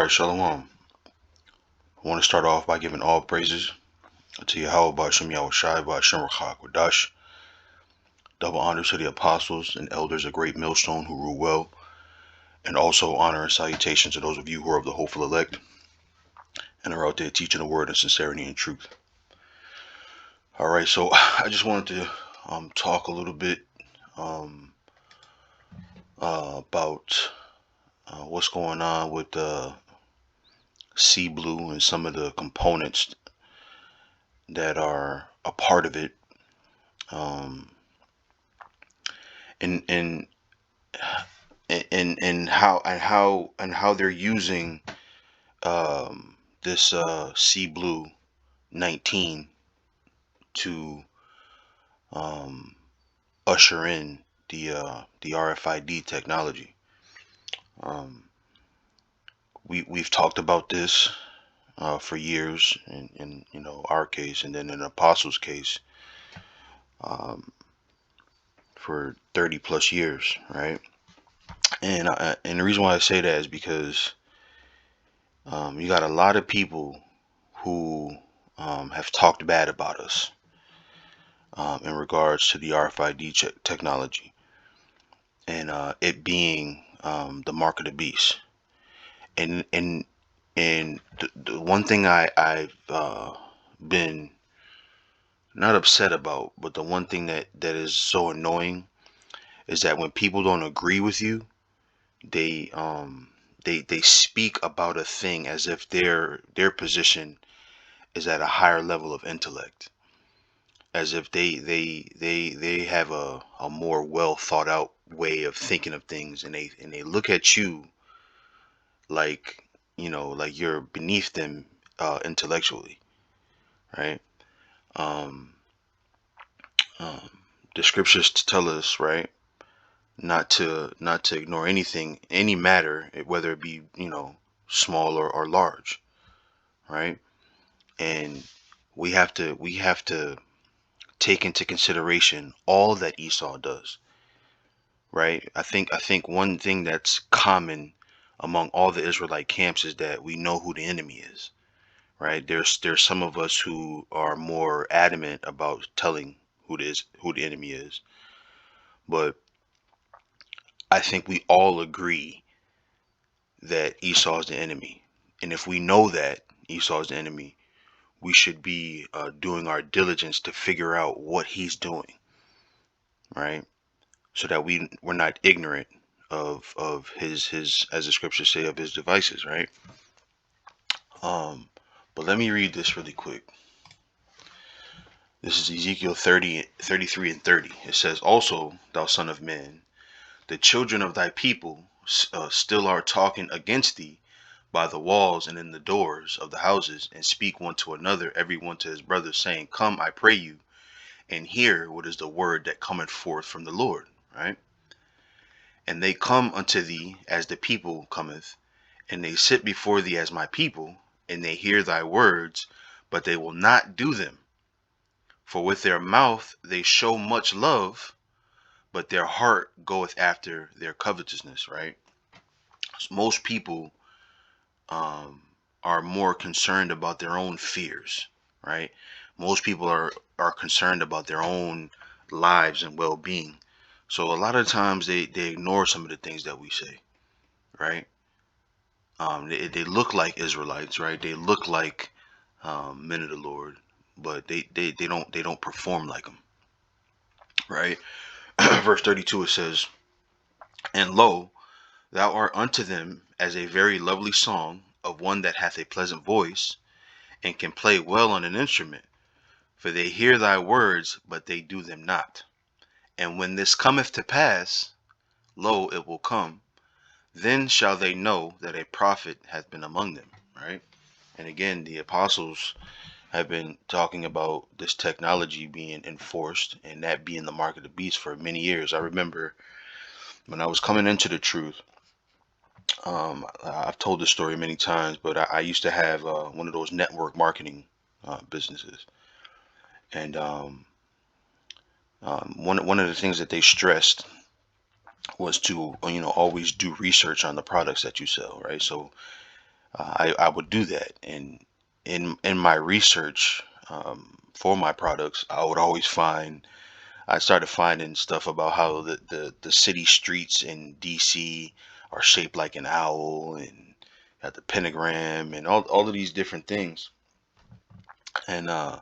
right, Shalom. I want to start off by giving all praises to Yahweh Ba'Shem Yahweh Shai Ba'Shem Rachak Wadash. Double honors to the apostles and elders of Great Millstone who rule well, and also honor and salutation to those of you who are of the hopeful elect and are out there teaching the word in sincerity and truth. All right, so I just wanted to talk a little bit about what's going on with Sea Blue and some of the components that are a part of it. And how they're using this Sea Blue 19 to usher in the RFID technology. We've talked about this for years in our case, and then in Apostles' case for 30 plus years, right? And the reason why I say that is because you got a lot of people who have talked bad about us in regards to the RFID technology and it being the mark of the beast. And the one thing I've been not upset about, but the one thing that is so annoying is that when people don't agree with you, they speak about a thing as if their position is at a higher level of intellect, as if they have a more well thought out way of thinking of things, and they look at you like like you're beneath them intellectually, right? um, um, the scriptures tell us, right, not to ignore anything, any matter, whether it be small or large, right? And we have to take into consideration all that Esau does, right? I think one thing that's common among all the Israelite camps is that we know who the enemy is, right? There's some of us who are more adamant about telling who the enemy is, but I think we all agree that Esau is the enemy. And if we know that Esau is the enemy, we should be doing our diligence to figure out what he's doing, right? So that we're not ignorant of his as the scriptures say, of his devices, right? But let me read this really quick. This is Ezekiel 33 and 30. It says, "Also, thou son of man, the children of thy people still are talking against thee by the walls and in the doors of the houses, and speak one to another, every one to his brother, saying, Come, I pray you, and hear what is the word that cometh forth from the Lord," right? "And they come unto thee as the people cometh, and they sit before thee as my people, and they hear thy words, but they will not do them. For with their mouth they show much love, but their heart goeth after their covetousness," right? So most people are more concerned about their own fears, right? Most people are concerned about their own lives and well-being. So a lot of times they ignore some of the things that we say, right? They look like Israelites, right? They look like men of the Lord, but they don't perform like them, right? Verse 32, it says, "And lo, thou art unto them as a very lovely song of one that hath a pleasant voice, and can play well on an instrument. For they hear thy words, but they do them not. And when this cometh to pass, lo, it will come, then shall they know that a prophet hath been among them," right? And again, the apostles have been talking about this technology being enforced and that being the mark of the beast for many years. I remember when I was coming into the truth, I've told this story many times, but I used to have one of those network marketing businesses. And one of the things that they stressed was to always do research on the products that you sell, right? So I would do that. And in my research for my products, I started finding stuff about how the city streets in DC are shaped like an owl, and got the pentagram and all of these different things. And I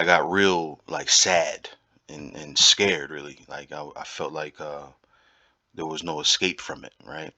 got real like sad and scared, really. Like I felt like there was no escape from it, right?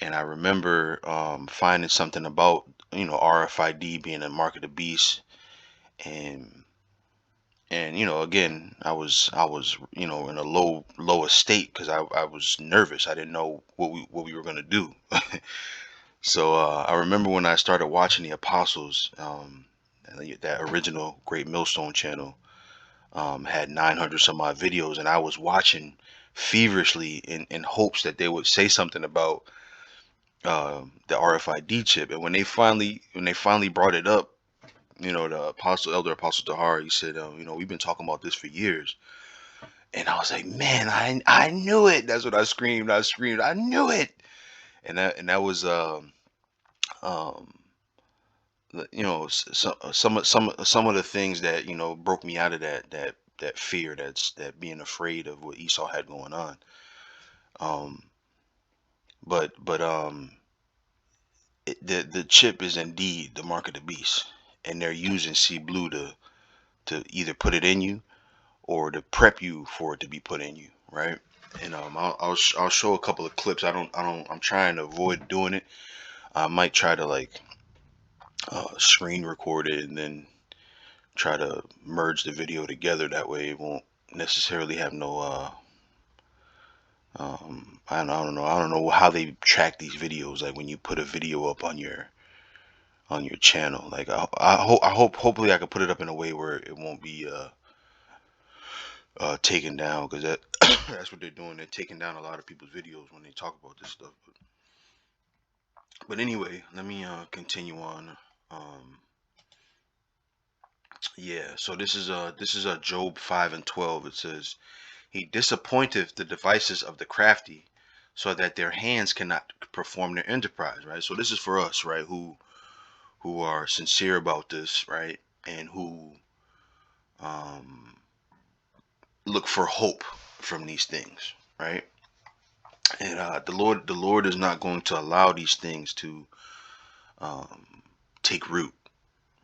And I remember finding something about RFID being a mark of the beast, and again I was in a low estate because I was nervous. I didn't know what we were gonna do. So I remember when I started watching the Apostles, that original Great Millstone channel had 900 some odd videos, and I was watching feverishly in hopes that they would say something about the RFID chip. And when they finally brought it up, the elder apostle Tahar, he said, we've been talking about this for years. And I was like, man, I knew it. That's what I screamed. I knew it. And that was um some of the things that broke me out of that fear, that being afraid of what Esau had going on. Um, but the chip is indeed the mark of the beast, and they're using C Blue to either put it in you or to prep you for it to be put in you, right? And I'll show a couple of clips. I'm trying to avoid doing it. I might try to like screen record it and then try to merge the video together. That way it won't necessarily have no I don't know how they track these videos, like when you put a video up on your channel. Like hopefully I can put it up in a way where it won't be taken down, because that's what they're doing. They're taking down a lot of people's videos when they talk about this stuff. But anyway, let me continue on. um yeah, so this is Job 5:12. It says, he disappointeth the devices of the crafty, so that their hands cannot perform their enterprise. Right. So this is for us, right, who are sincere about this, right, and who um, look for hope from these things, right. And the Lord is not going to allow these things to um, take root,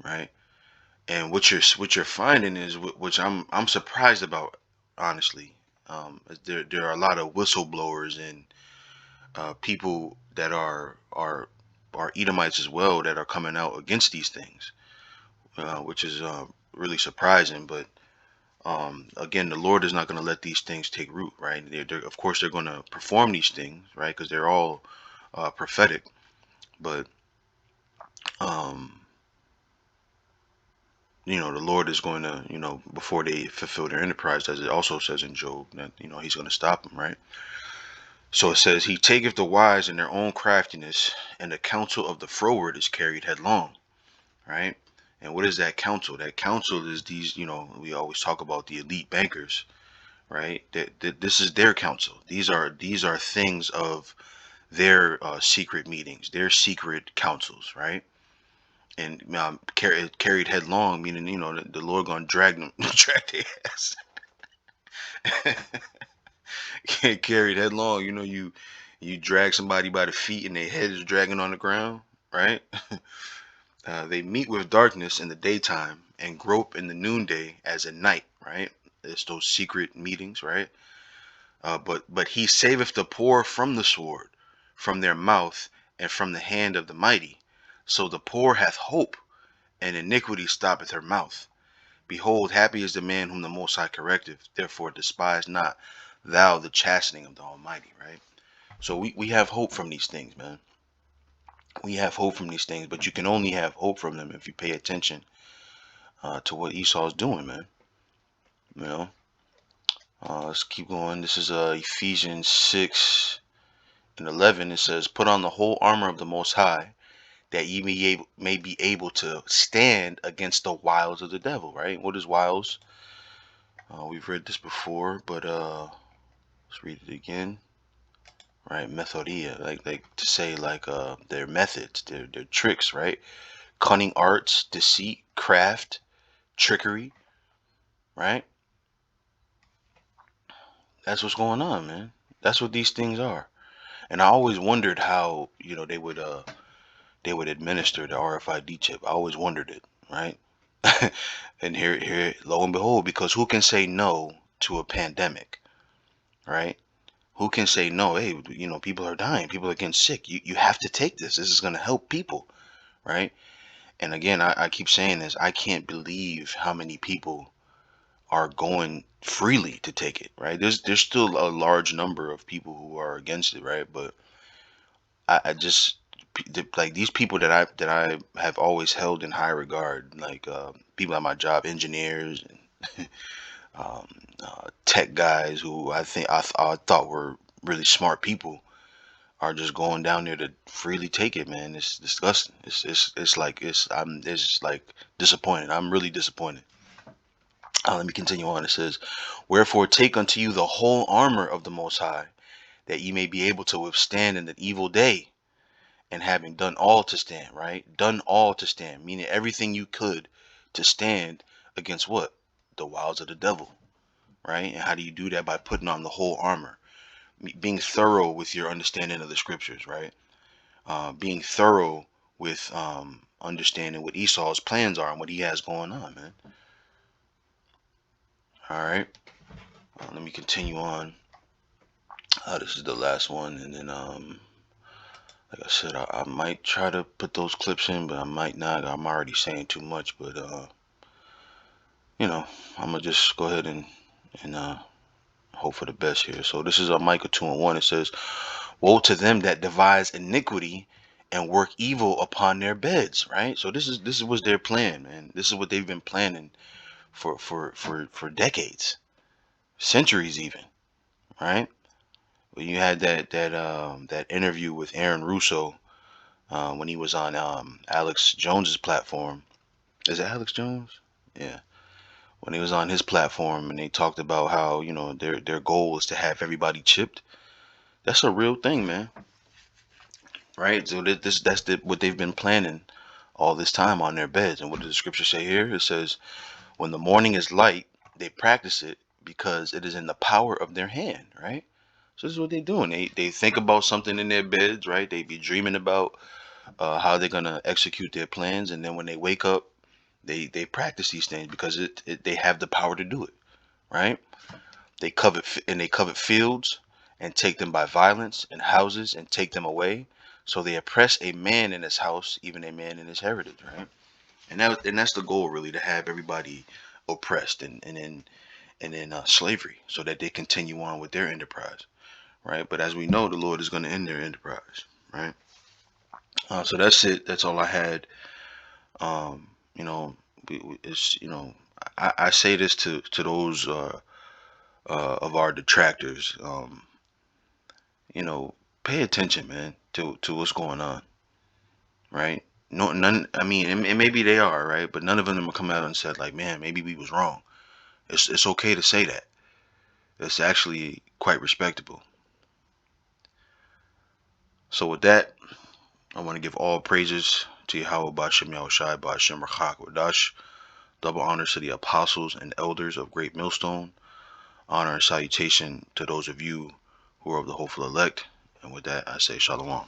right. And what you're finding is, which I'm surprised about, honestly. There are a lot of whistleblowers and people that are Edomites as well, that are coming out against these things, which is really surprising. But again, the Lord is not going to let these things take root, right? Of course, they're going to perform these things, right? Because they're all prophetic. But um, the Lord is going to, before they fulfill their enterprise, as it also says in Job, that He's going to stop them, right? So it says, he taketh the wise in their own craftiness, and the counsel of the froward is carried headlong, right? And what is that counsel? That counsel is these, we always talk about the elite bankers, right? That this is their counsel. These are things of their secret meetings, their secret counsels, right? And carried headlong, meaning the Lord gonna drag them, drag their ass. Carried headlong. You drag somebody by the feet and their head is dragging on the ground, right? They meet with darkness in the daytime and grope in the noonday as at night, right? It's those secret meetings, right? But he saveth the poor from the sword, from their mouth, and from the hand of the mighty. So the poor hath hope, and iniquity stoppeth her mouth. Behold, happy is the man whom the Most High correcteth. Therefore despise not thou the chastening of the Almighty, right? So we have hope from these things, man. We have hope from these things, but you can only have hope from them if you pay attention to what Esau's doing, man. You know. Let's keep going. This is Ephesians 6:11. It says, "Put on the whole armor of the Most High, that ye may be able to stand against the wiles of the devil." Right? What is wiles? We've read this before, but let's read it again. right? Methodia, like to say like their methods, their tricks, right? Cunning arts, deceit, craft, trickery, right? That's what's going on, man. That's what these things are. And I always wondered how, they would administer the RFID chip. I always wondered it, right? And here, lo and behold, because who can say no to a pandemic, right? Who can say no? Hey, people are dying, people are getting sick. You have to take this. This is going to help people, right? And again, I keep saying this. I can't believe how many people are going freely to take it, right? There's still a large number of people who are against it, right? But I just like these people that I have always held in high regard, like people at my job, engineers and tech guys who I thought were really smart people, are just going down there to freely take it, man. It's disgusting. It's like disappointed. I'm really disappointed. Let me continue on. It says, "Wherefore take unto you the whole armor of the Most High, that ye may be able to withstand in the evil day, and having done all to stand," right? Done all to stand, meaning everything you could to stand against what? The wiles of the devil, right? And how do you do that? By putting on the whole armor, being thorough with your understanding of the scriptures, right? Being thorough with understanding what Esau's plans are and what he has going on, man. All right. Let me continue on. This is the last one, and then like I said, I might try to put those clips in, but I might not. I'm already saying too much, but you know, I'm gonna just go ahead and hope for the best here. So this is Micah 2:1. It says, "Woe to them that devise iniquity and work evil upon their beds." Right. So this is what's their plan, man. This is what they've been planning for decades, centuries even. Right. When you had that interview with Aaron Russo, when he was on Alex Jones's platform. Is it Alex Jones? Yeah. When he was on his platform and they talked about how, their goal is to have everybody chipped. That's a real thing, man. Right? So what they've been planning all this time on their beds. And what does the scripture say here? It says, when the morning is light, they practice it because it is in the power of their hand, right? So this is what they're doing. They think about something in their beds, right? They be dreaming about how they're gonna execute their plans, and then when they wake up, they practice these things because they have the power to do it, right? They covet fields and take them by violence, and houses and take them away. So they oppress a man in his house, even a man in his heritage, right? And that's the goal, really, to have everybody oppressed and in slavery, so that they continue on with their enterprise, right? But as we know, the Lord is going to end their enterprise, right? So that's it. That's all I had. Um, you know, it's I say this to those of our detractors. Pay attention, man, to what's going on, right? No, none. I mean, and maybe they are right, but none of them will come out and said like, man, maybe we was wrong. It's okay to say that. It's actually quite respectable. So with that, I want to give all praises to Yahweh Bashem Yahushai Bashem Rachak Wadash. Double honors to the apostles and elders of Great Millstone. Honor and salutation to those of you who are of the hopeful elect. And with that, I say shalom.